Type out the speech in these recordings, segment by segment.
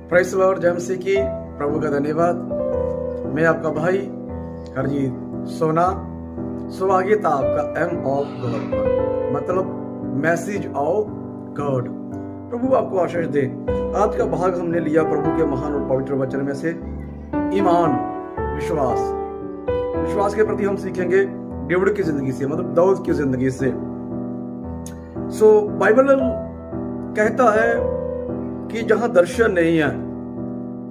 Praise the Lord, जय मसीह की। प्रभु का धन्यवाद। मैं आपका भाई हरजीत सोना स्वागत है आपका एम ऑफ गॉड पर, मतलब मैसेज ऑफ गॉड। प्रभु आपको आशीष दे। आज का भाग हमने लिया प्रभु के महान और पवित्र वचन में से ईमान, विश्वास के प्रति हम सीखेंगे डेविड की जिंदगी से, मतलब दाऊद की जिंदगी से। बाइबल कहता है कि जहां दर्शन नहीं है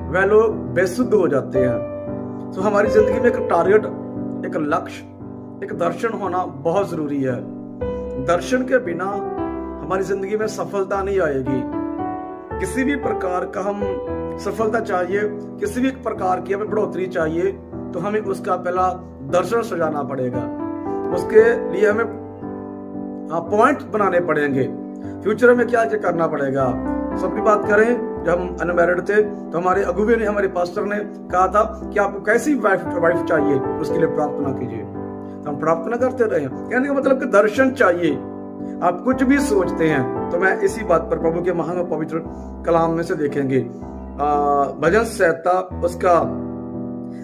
वह लोग बेसुध हो जाते हैं। हमारी जिंदगी में एक टारगेट, एक लक्ष्य, एक दर्शन होना बहुत जरूरी है। दर्शन के बिना हमारी जिंदगी में सफलता नहीं आएगी। किसी भी प्रकार का हम सफलता चाहिए, किसी भी प्रकार की हमें बढ़ोतरी चाहिए, तो हमें उसका पहला दर्शन सजाना पड़ेगा। उसके लिए हमें पॉइंट बनाने पड़ेंगे। फ्यूचर में क्या करना पड़ेगा। सबकी बात करें, जब हम अनमैरिड थे तो हमारे अगुवे ने, हमारे पास्टर ने कहा था कि आपको कैसी वाइफ चाहिए, उसके लिए प्रार्थना कीजिए। तो हम प्रार्थना करते रहे। कहने का मतलब कि दर्शन चाहिए। आप कुछ भी सोचते हैं तो मैं इसी बात पर प्रभु के महान और पवित्र कलाम में से देखेंगे। भजन संहिता उसका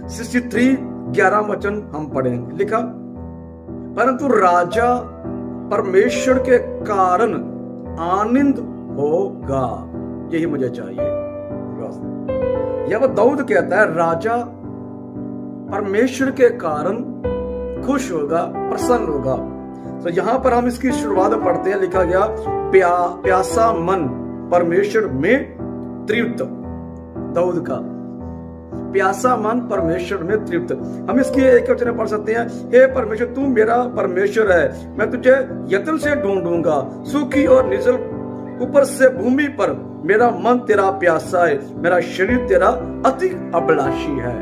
63:11 वचन हम पढ़ेंगे। लिखा, परंतु राजा परमेश्वर के कारण आनंद होगा। यही मुझे चाहिए। यह वो दाऊद कहता है, राजा परमेश्वर के कारण खुश होगा, प्रसन्न होगा। तो यहां पर हम इसकी शुरुआत पढ़ते हैं। लिखा गया, प्यासा मन परमेश्वर में तृप्त। दाऊद का प्यासा मन परमेश्वर में तृप्त। हम इसकी एक वचन पढ़ सकते हैं, हे परमेश्वर तू मेरा परमेश्वर है, मैं तुझे यत्न से ढूंढूंगा। सूखी और निर्जल ऊपर से भूमि पर मेरा मन तेरा प्यासा है, मेरा शरीर तेरा अति अभिलाषी है।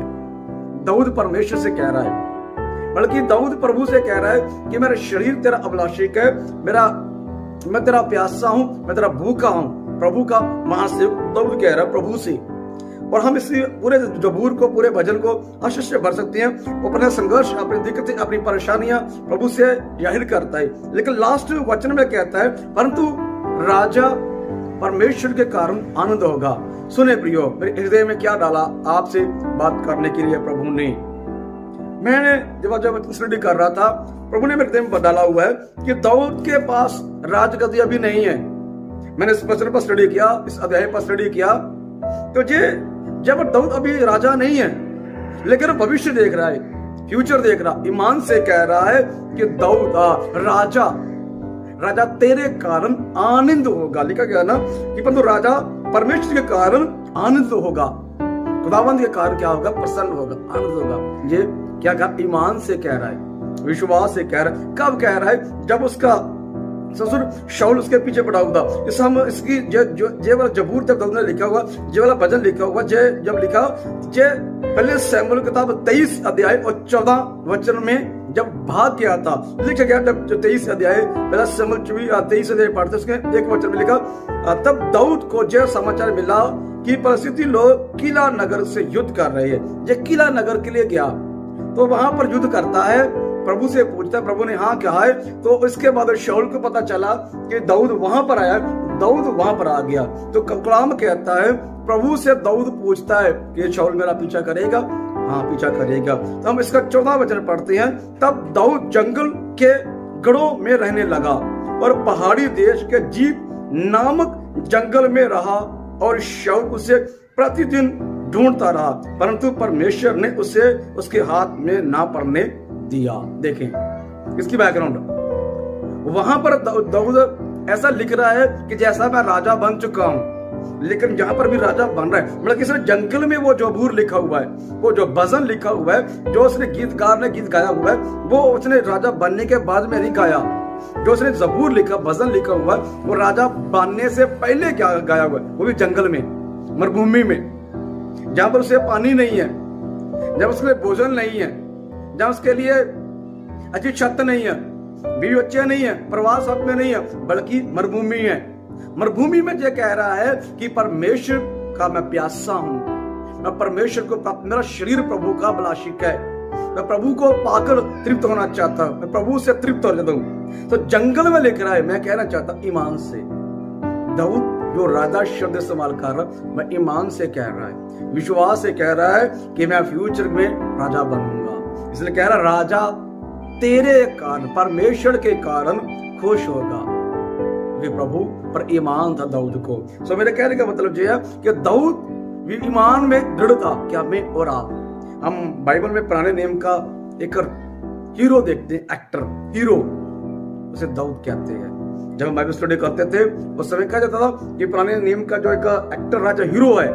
दाऊद परमेश्वर से कह रहा है, बल्कि दाऊद प्रभु से कह रहा है कि मेरा शरीर तेरा अभिलाषिक है, मैं तेरा प्यासा हूं, मैं तेरा भूखा हूं। प्रभु का महासेवक दाऊद कह रहा है प्रभु से। और हम इसी पूरे जबूर को, पूरे भजन को आशीष से भर सकते हैं। अपने संघर्ष, अपनी दिक्कतें, अपनी परेशानियां प्रभु से जाहिर करता है। लेकिन लास्ट वचन में कहता है, परंतु राजा परमेश्वर के कारण आनंद होगा। सुने प्रियो, मेरे हृदय में क्या डाला आपसे बात करने के लिए प्रभु ने। मैंने जब स्टडी कर रहा था, प्रभु ने मेरे हृदय में डाला हुआ है कि दाऊद के पास राजगद्दी अभी नहीं है। मैंने इस वचन पर स्टडी किया, इस अध्याय पर स्टडी किया, तो जब दाऊद अभी राजा नहीं है, लेकिन भविष्य देख रहा है, फ्यूचर देख रहा, ईमान से कह रहा है कि दाऊद राजा तेरे कारण आनंद होगा। लिखा गया ना कि परंतु राजा परमेश्वर के कारण आनंद होगा। खुदावंद के कारण क्या होगा? प्रसन्न होगा, आनंद होगा। ये क्या कहा? ईमान से कह रहा है, विश्वास से कह रहा है। कब कह रहा है? जब उसका ससुर शाऊल उसके पीछे पड़ा हुआ था। इस हम इसकी जे वाला जबूर तक दाऊद ने लिखा हुआ, जे वाला भजन लिखा हुआ, जब लिखा पहले शमूएल की किताब 23 अध्याय और 14 वचन में जब भाग गया था, लिखा गया जब 23 अध्याय पहला शमूएल 23 अध्याय पढ़ते उसके एक वचन में लिखा, तब दाऊद को यह समाचार मिला कि परिस्थिति लोग किला नगर से युद्ध कर रहे हैं। ये किला नगर के लिए गया तो वहां पर युद्ध करता है, प्रभु से पूछता है, प्रभु ने हाँ कहा है। तो इसके बाद शाऊल को पता चला कि दाऊद वहां पर आया, दाऊद वहां पर आ गया। तो कलाम कहता है, प्रभु से दाऊद पूछता है कि शाऊल मेरा पीछा करेगा? हाँ, पीछा करेगा। तो हम इसका 14 वचन पढ़ते हैं। तब दाऊद जंगल के गढ़ों में रहने लगा और पहाड़ी देश के जीप नामक जंगल में रहा, और शाऊल उसे प्रतिदिन ढूंढता रहा, परंतु परमेश्वर ने उसे उसके हाथ में ना पड़ने दिया। देखें इसकी बैकग्राउंड। वहां पर दाऊद ऐसा लिख रहा है कि जैसा मैं राजा बन चुका हूं, लेकिन जहां पर भी राजा बन रहा है, मतलब किसी जंगल में वो जबूर लिखा हुआ है, वो जो भजन लिखा हुआ है, जो उसने गीतकार ने गीत गाया हुआ है, वो उसने राजा बनने के बाद में नहीं गाया। जो उसने जबूर लिखा, भजन लिखा हुआ है, वो राजा बनने से पहले क्या गाया हुआ है, वो भी जंगल में, मरुभूमि में, जहां पर उसे पानी नहीं है, जब उसके लिए भोजन नहीं है, जहां उसके लिए अच्छी छत नहीं है, बीवी बच्चे नहीं है, प्रवास में नहीं है, बल्कि मरुभूमि है। मरुभूमि में ये कह रहा है कि परमेश्वर का मैं प्यासा हूं, मैं परमेश्वर को, मेरा शरीर प्रभु का अभिलाषिक है, मैं प्रभु को पाकर तृप्त होना चाहता हूं, मैं प्रभु से तृप्त हो जाता हूं। तो जंगल में लिख रहा है, मैं कहना चाहता ईमान से। दाऊद जो राजा शब्द इस्तेमाल कर रहा, मैं ईमान से कह रहा है, विश्वास से कह रहा है कि मैं फ्यूचर में राजा बनूंगा। इसलिए कह रहा राजा तेरे कारण, परमेश्वर के कारण खुश होगा। वे प्रभु पर ईमान था दाऊद को। सो मेरे कहने का मतलब यह है कि दाऊद ईमान में दृढ़ था। क्या मैं और आप, हम बाइबल में पुराने नियम का एक हीरो देखते हैं, एक्टर हीरो, उसे दाऊद कहते हैं। जब हम बाइबल स्टडी करते थे उस समय कहा जाता था कि पुराने नियम का जो एक एक्टर राजा हीरो है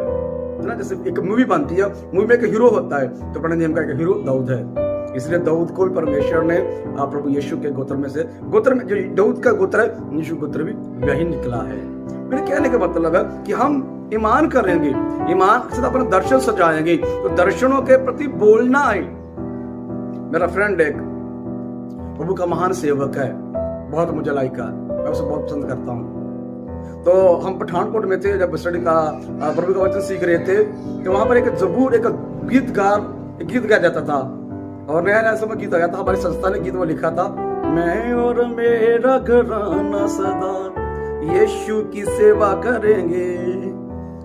ना, जैसे एक मूवी बनती है, मूवी में एक हीरो होता है, तो पुराने नियम का एक हीरो दाऊद है। इसलिए दाऊद को परमेश्वर ने प्रभु यीशु के गोत्र में से, गोत्र में जो दाऊद का गोत्र है, यीशु गोत्र भी वही निकला है। मेरे कहने का मतलब है कि हम ईमान करेंगे, ईमान के साथ अपना दर्शन सजाएंगे, तो दर्शनों के प्रति बोलना है। मेरा फ्रेंड एक प्रभु का महान सेवक है, बहुत मुझे लाइक है, मैं उसे बहुत पसंद करता हूँ। तो हम पठानकोट में थे, जब स्टडी का प्रभु का वचन सीख रहे थे, तो वहां पर एक जबूर, एक गीत गाया जाता था, और नया नया समय गीत आया था। हमारी संस्था ने गीत वो लिखा था, मैं और मेरा घराना सदा यीशु की सेवा करेंगे,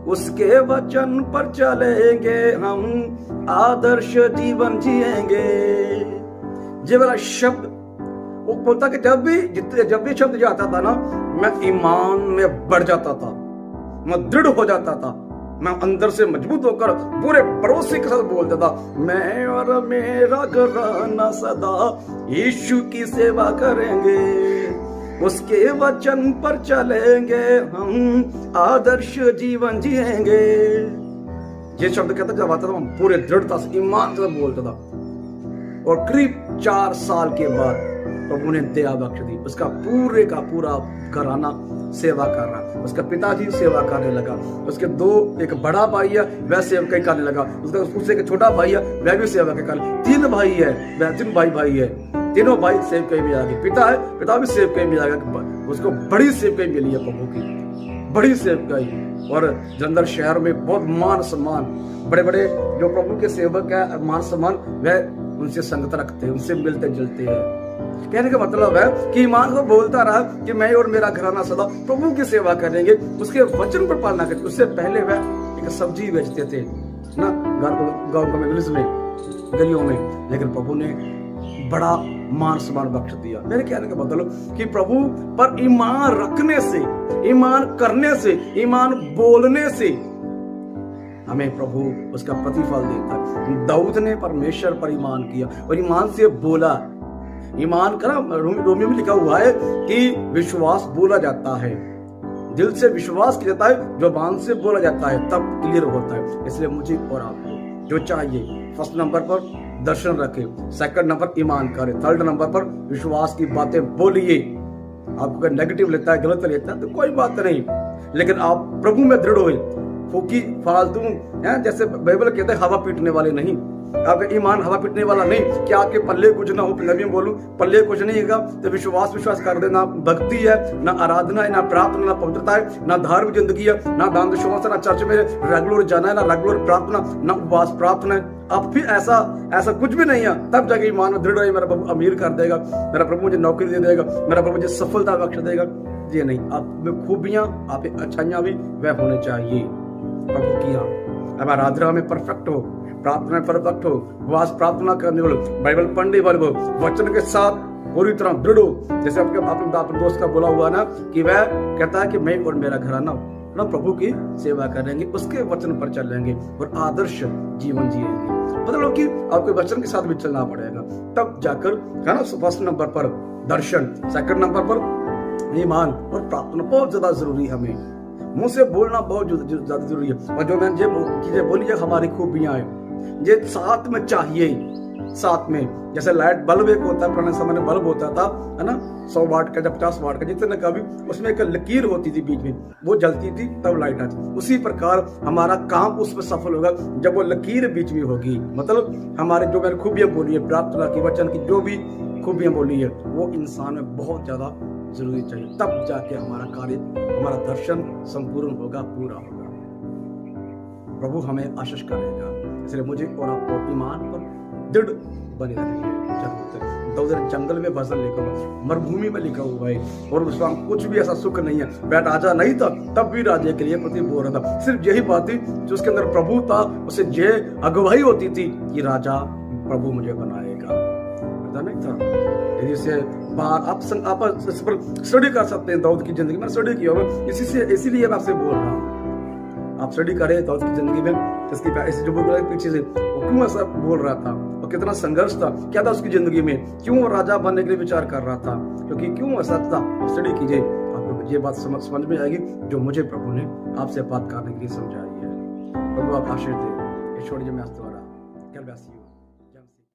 उसके वचन पर चलेंगे, हम आदर्श जीवन जिएंगे। ये वाला शब्द वो बोलता कि जब भी शब्द जाता था ना, मैं ईमान में बढ़ जाता था, मैं दृढ़ हो जाता था, मैं अंदर से मजबूत होकर पूरे भरोसे के साथ बोलता था, मैं और मेरा घराना सदा यीशु की सेवा करेंगे, उसके वचन पर चलेंगे, हम आदर्श जीवन जिएंगे। ये शब्द कहता जब आता था, मैं पूरे दृढ़ता से ईमान से बोलता था। और करीब 4 साल के बाद प्रभु ने दया बख्श दी, उसका पूरे का पूरा घराना सेवा कर रहा, उसका पिताजी सेवा करने लगा, उसके एक बड़ा भाई है वह सेवकाई करने लगा, उससे एक छोटा भाई है वह भी सेवा कर, 3 भाई है, वह 3 भाई है, तीनों भाई सेवकाई में आ गए। पिता है, पिता भी सेवकाई में आ गया, उसको बड़ी सेवकाई मिली है प्रभु की, बड़ी सेवकाई। और जलंधर शहर में बहुत मान सम्मान, बड़े बड़े जो प्रभु के सेवक है, मान सम्मान, वह उनसे संगत रखते हैं, उनसे मिलते जुलते हैं। कहने का मतलब है कि ईमान को बोलता रहा कि मैं और मेरा घराना सदा प्रभु की सेवा करेंगे, उसके वचन पर पालना करेंगे। उससे पहले वह एक सब्जी बेचते थे ना गांव में, गलियों में, लेकिन प्रभु ने बड़ा मान सम्मान बख्श दिया। मेरे कहने का मतलब कि प्रभु पर ईमान रखने से, ईमान करने से, ईमान बोलने से हमें प्रभु उसका प्रतिफल देता है। दाऊद ने परमेश्वर पर ईमान किया और ईमान से बोला। ईमान का रोमी में लिखा हुआ है कि विश्वास बोला जाता है, दिल से विश्वास किया जाता है, जुबान से बोला जाता है, तब क्लियर होता है। इसलिए मुझे और आपको जो चाहिए, फर्स्ट नंबर पर दर्शन रखे, सेकंड नंबर ईमान करे, थर्ड नंबर पर विश्वास की बातें बोलिए। आपको अगर नेगेटिव लेता है, गलत लेता है तो कोई बात नहीं, लेकिन आप प्रभु में दृढ़ हुए, फूकी फालतू जैसे बाइबल कहते हैं हवा पीटने वाले नहीं, आपका ईमान हवा पीटने वाला नहीं। क्या आपके पल्ले कुछ ना हो, पंजाबी में बोलूं, पल्ले कुछ नहीं है तो विश्वास कर दे। ना भक्ति है, ना आराधना है, ना प्रार्थना, ना पवित्रता है, ना धार्मिक जिंदगी है, ना दान दशों, ना चर्च में रेगुलर जाना है, ना रेगुलर प्रार्थना, ना उपवास प्रार्थना है। अब फिर ऐसा कुछ भी नहीं है, तब जाके ईमान में दृढ़ रहे, मेरा प्रभु अमीर कर देगा, मेरा प्रभु मुझे नौकरी दे देगा, मेरा प्रभु मुझे सफलता बख्श देगा। ये नहीं, आप में खूबियां, आप में अच्छाइयां भी वह होने चाहिए प्रभु की। अब आराधना में परफेक्ट हो, प्रार्थना में परफेक्ट हो, उपवास प्रार्थना करने वाले, बाइबल पढ़ने वाले हो, वचन के साथ पूरी तरह दृढ़ हो। जैसे अपने दोस्त का बोला हुआ ना कि वह कहता है कि मैं और मेरा घराना ना प्रभु की सेवा करेंगे, उसके वचन पर चलेंगे और आदर्श जीवन जिएंगे। मतलब कि आपके वचन के साथ भी चलना पड़ेगा, तब जाकर है ना। फर्स्ट नंबर पर दर्शन, सेकंड नंबर पर ईमान और प्रार्थना बहुत ज्यादा जरूरी है। हमें मुंह से बोलना बहुत ज्यादा जरूरी है। और जो मैंने चीजें बोली है हमारी खूबियां हैं, ये साथ में चाहिए, साथ में। जैसे लाइट बल्ब एक होता है, पुराने समय में बल्ब होता था, है ना, 100 वाट का, जब 50 वाट का, जितने का भी, उसमें एक लकीर होती थी बीच में, वो जलती थी तब लाइट आती। उसी प्रकार हमारा काम उस पर सफल होगा जब वो लकीर बीच में होगी। मतलब हमारे जो मैंने खूबियां बोली है, प्रार्थना की, वचन की जो भी खूबियां बोली है, वो इंसान में बहुत ज्यादा जरूरी चाहिए, तब जाके हमारा कार्य, हमारा दर्शन संपूर्ण होगा, पूरा होगा। प्रभु हमें आशीष करेगा। इसलिए मुझे और आपको ईमान पर दृढ़ बने रहने की जरूरत है। तो उधर जंगल में भजन लिखा हुआ, मरुभूमि में लिखा हुआ है, और उसमें कुछ भी ऐसा सुख नहीं है। वह राजा नहीं था तब भी राजे के लिए प्रति बोल रहा था। सिर्फ यही बात थी जो उसके अंदर प्रभु था, उसे ये अगुवाई होती थी कि राजा प्रभु मुझे बनाएगा, पता नहीं था। यदि से बात आप इस पर स्टडी कर सकते हैं दाऊद की जिंदगी में, स्टडी किया हुआ, इसीलिए मैं आपसे बोल रहा हूँ। आप स्टडी करें दाऊद की जिंदगी में, इसकी जो पीछे से वो क्यों ऐसा बोल रहा था, और कितना संघर्ष था, क्या था उसकी जिंदगी में, क्यों वो राजा बनने के लिए विचार कर रहा था, क्योंकि क्यों ऐसा था। स्टडी कीजिए, आपको ये बात समझ में आएगी जो मुझे प्रभु ने आपसे बात करने के लिए समझाई है। प्रभु आप आशीष दे। ईश्वर जी में